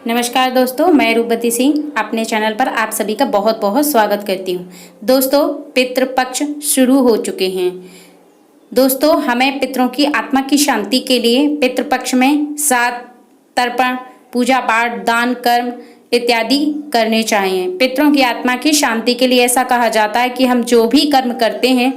नमस्कार दोस्तों, मैं रूपवती सिंह अपने चैनल पर आप सभी का बहुत बहुत स्वागत करती हूँ। दोस्तों, पितृपक्ष शुरू हो चुके हैं। दोस्तों, हमें पितरों की आत्मा की शांति के लिए पितृपक्ष में श्राद्ध, तर्पण, पूजा पाठ, दान, कर्म इत्यादि करने चाहिए। पितरों की आत्मा की शांति के लिए ऐसा कहा जाता है कि हम जो भी कर्म करते हैं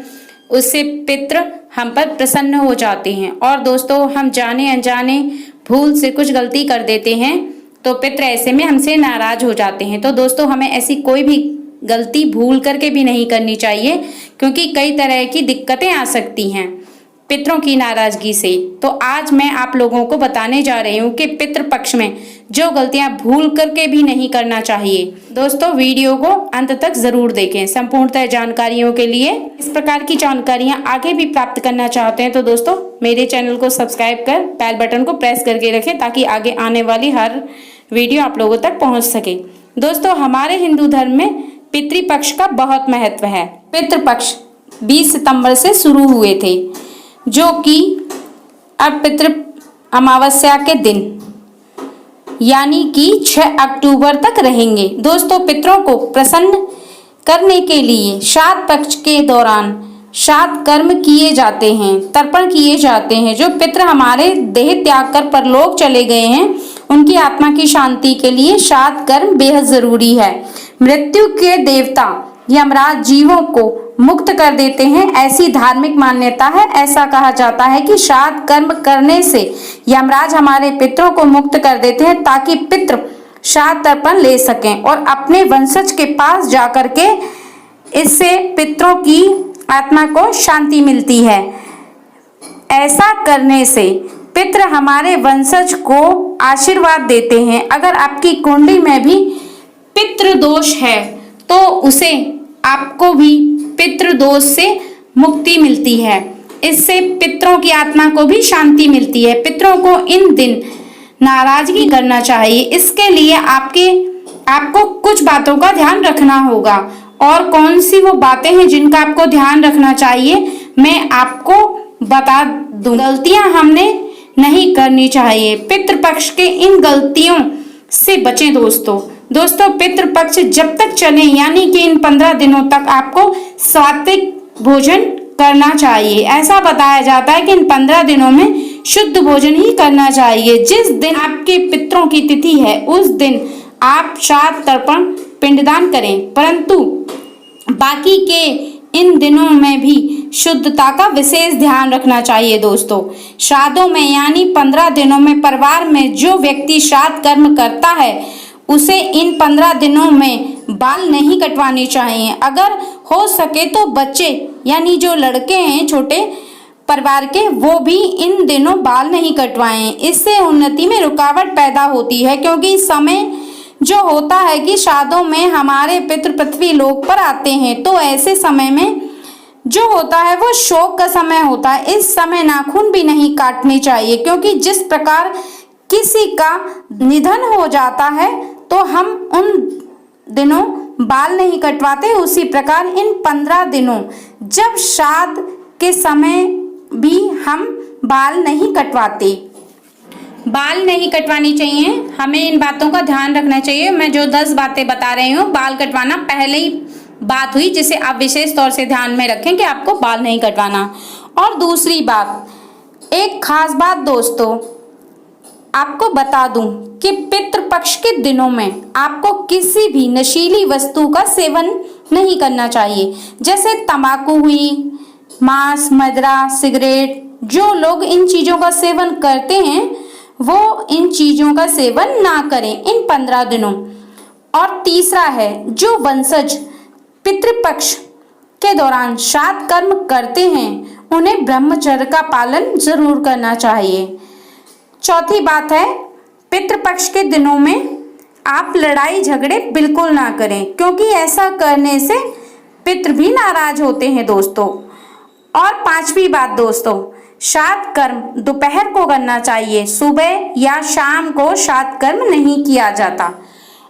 उससे पितृ हम पर प्रसन्न हो जाते हैं। और दोस्तों, हम जाने अनजाने भूल से कुछ गलती कर देते हैं तो पितृ ऐसे में हमसे नाराज हो जाते हैं। तो दोस्तों, हमें ऐसी कोई भी गलती भूल करके भी नहीं करनी चाहिए, क्योंकि कई तरह की दिक्कतें आ सकती हैं पितरों की नाराजगी से। तो आज मैं आप लोगों को बताने जा रही हूँ कि पितृपक्ष में जो गलतियां भूल करके भी नहीं करना चाहिए। दोस्तों, वीडियो को अंत तक जरूर देखें। संपूर्णतः जानकारियों के लिए इस प्रकार की जानकारियां आगे भी प्राप्त करना चाहते हैं तो दोस्तों मेरे चैनल को सब्सक्राइब कर बेल बटन को प्रेस करके रखें, ताकि आगे आने वाली हर वीडियो आप लोगों तक पहुंच सके। दोस्तों, हमारे हिंदू धर्म में पितृपक्ष का बहुत महत्व है। पितृपक्ष 20 सितंबर से शुरू हुए थे, जो कि अब पितृ अमावस्या के दिन यानी कि 6 अक्टूबर तक रहेंगे। दोस्तों, पितरों को प्रसन्न करने के लिए श्राद्ध पक्ष के दौरान श्राद्ध कर्म किए जाते हैं, तर्पण किए जाते हैं। जो पितृ हमारे देह त्याग कर परलोक चले गए हैं, उनकी आत्मा की शांति के लिए श्राद्ध कर्म बेहद जरूरी है। मृत्यु के देवता यमराज जीवों को मुक्त कर देते हैं, ऐसी धार्मिक मान्यता है। ऐसा कहा जाता है कि श्राद्ध कर्म करने से यमराज हमारे पितरों को मुक्त कर देते हैं, ताकि पितृ श्राद्ध तर्पण ले सकें और अपने वंशज के पास जाकर के इससे पितरों की आत्मा को शांति मिलती है। ऐसा करने से पितृ हमारे वंशज को आशीर्वाद देते हैं। अगर आपकी कुंडली में भी पितृ दोष है तो उसे आपको भी पितृ दोष से मुक्ति मिलती है। इससे पितरों की आत्मा को भी शांति मिलती है। पितरों को इन दिन नाराजगी करना चाहिए। इसके लिए आपको कुछ बातों का ध्यान रखना होगा। और कौन सी वो बातें हैं जिनका आपको ध्यान रखना चाहिए, मैं आपको बता दूं। गलतियां हमने नहीं करनी चाहिए। पितृपक्ष के इन गलतियों से बचें दोस्तों, पितृपक्ष जब तक चले यानी कि इन 15 दिनों तक आपको सात्विक भोजन करना चाहिए। ऐसा बताया जाता है कि इन 15 दिनों में शुद्ध भोजन ही करना चाहिए। जिस दिन आपके पितरों की तिथि है उस दिन आप श्राद्ध, तर्पण, पिंडदान करें, परंतु बाकी के इन दिनों में भी शुद्धता का विशेष ध्यान रखना चाहिए। दोस्तों, श्राद्धों में यानी 15 दिनों में परिवार में जो व्यक्ति श्राद्ध कर्म करता है उसे इन 15 दिनों में बाल नहीं कटवाने चाहिए। अगर हो सके तो बच्चे यानी जो लड़के हैं छोटे परिवार के, वो भी इन दिनों बाल नहीं कटवाएं। इससे उन्नति में रुकावट पैदा होती है, क्योंकि समय जो होता है कि श्राद्धों में हमारे पितृ पृथ्वी लोक पर आते हैं, तो ऐसे समय में जो होता है वो शोक का समय होता है। इस समय नाखून भी नहीं काटने चाहिए, क्योंकि जिस प्रकार किसी का निधन हो जाता है तो हम उन दिनों बाल नहीं कटवाते, उसी प्रकार इन 15 दिनों जब श्राद्ध के समय भी हम बाल नहीं कटवाते। बाल नहीं कटवानी चाहिए, हमें इन बातों का ध्यान रखना चाहिए। मैं जो 10 बातें बता रही हूँ, बाल कटवाना पहले ही बात हुई, जिसे आप विशेष तौर से ध्यान में रखें कि आपको बाल नहीं कटवाना। और दूसरी बात, एक खास बात दोस्तों आपको बता दूं कि पितृपक्ष के दिनों में आपको किसी भी नशीली वस्तु का सेवन नहीं करना चाहिए, जैसे तंबाकू हुई, मांस, मदिरा, सिगरेट। जो लोग इन चीजों का सेवन करते हैं वो इन चीजों का सेवन ना करें इन 15 दिनों। और तीसरा है, जो वंशज पितृपक्ष के दौरान श्राद्ध कर्म करते हैं उन्हें ब्रह्मचर्य का पालन जरूर करना चाहिए। चौथी बात है, पितृपक्ष के दिनों में आप लड़ाई झगड़े बिल्कुल ना करें, क्योंकि ऐसा करने से पितृ भी नाराज होते हैं दोस्तों। और 5वीं बात दोस्तों, श्राद्ध कर्म दोपहर को करना चाहिए, सुबह या शाम को श्राद्ध कर्म नहीं किया जाता।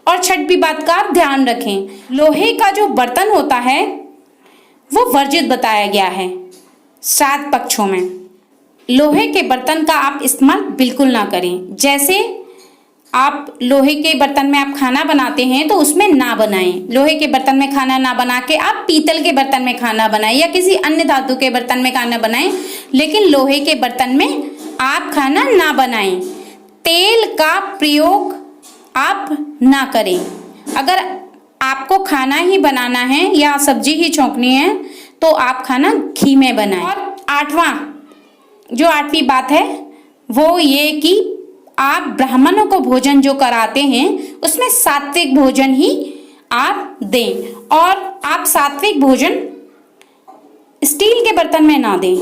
और 6वीं बात का ध्यान रखें, लोहे का जो बर्तन होता है वो वर्जित बताया गया है श्राद्ध पक्षों में। लोहे के बर्तन का आप इस्तेमाल बिल्कुल ना करें, जैसे आप लोहे के बर्तन में आप खाना बनाते हैं तो उसमें ना बनाएं। लोहे के बर्तन में खाना ना बना के आप पीतल के बर्तन में खाना बनाएं या किसी अन्य धातु के बर्तन में खाना बनाएं, लेकिन लोहे के बर्तन में आप खाना ना बनाएं। तेल का प्रयोग आप ना करें। अगर आपको खाना ही बनाना है या सब्जी ही छौंकनी है तो आप खाना घी में बनाएं। और आठवीं बात है वो ये कि आप ब्राह्मणों को भोजन जो कराते हैं उसमें सात्विक भोजन ही आप दें। और आप सात्विक भोजन स्टील के बर्तन में ना दें,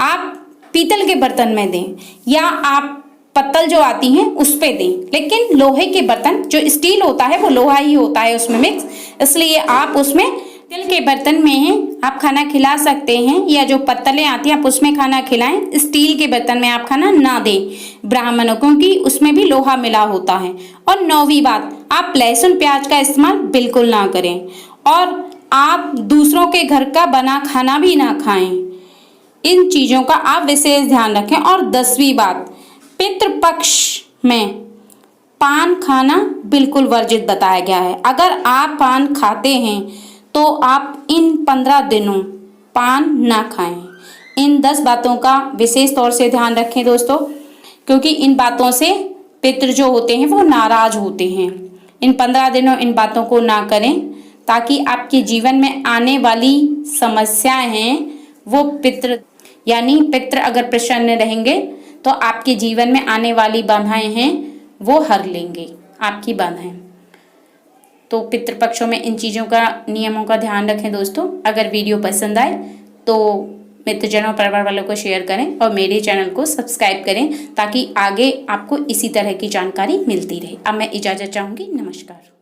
आप पीतल के बर्तन में दें या आप पत्तल जो आती हैं उस पे दें। लेकिन लोहे के बर्तन, जो स्टील होता है वो लोहा ही होता है उसमें मिक्स, इसलिए आप उसमें स्टील के बर्तन में आप खाना खिला सकते हैं या जो पत्तलें आती हैं आप उसमें खाना खिलाएं। स्टील के बर्तन में आप खाना ना दें ब्राह्मणों को, क्योंकि उसमें भी लोहा मिला होता है। और 9वीं बात, आप लहसुन प्याज का इस्तेमाल बिल्कुल ना करें और आप दूसरों के घर का बना खाना भी ना खाएं। इन चीज़ों का आप विशेष ध्यान रखें। और 10वीं बात, पितृपक्ष में पान खाना बिल्कुल वर्जित बताया गया है। अगर आप पान खाते हैं तो आप इन 15 दिनों पान ना खाएं। इन 10 बातों का विशेष तौर से ध्यान रखें दोस्तों, क्योंकि इन बातों से पितृ जो होते हैं वो नाराज होते हैं। इन 15 दिनों इन बातों को ना करें ताकि आपके जीवन में आने वाली समस्याएं हैं वो पितृ अगर प्रसन्न रहेंगे तो आपके जीवन में आने वाली बाधाएं हैं वो हर लेंगे आपकी बाधाएं। तो पितृपक्षों में इन चीज़ों का, नियमों का ध्यान रखें दोस्तों। अगर वीडियो पसंद आए तो मित्रजनों परिवार वालों को शेयर करें और मेरे चैनल को सब्सक्राइब करें ताकि आगे आपको इसी तरह की जानकारी मिलती रहे। अब मैं इजाज़त चाहूँगी। नमस्कार।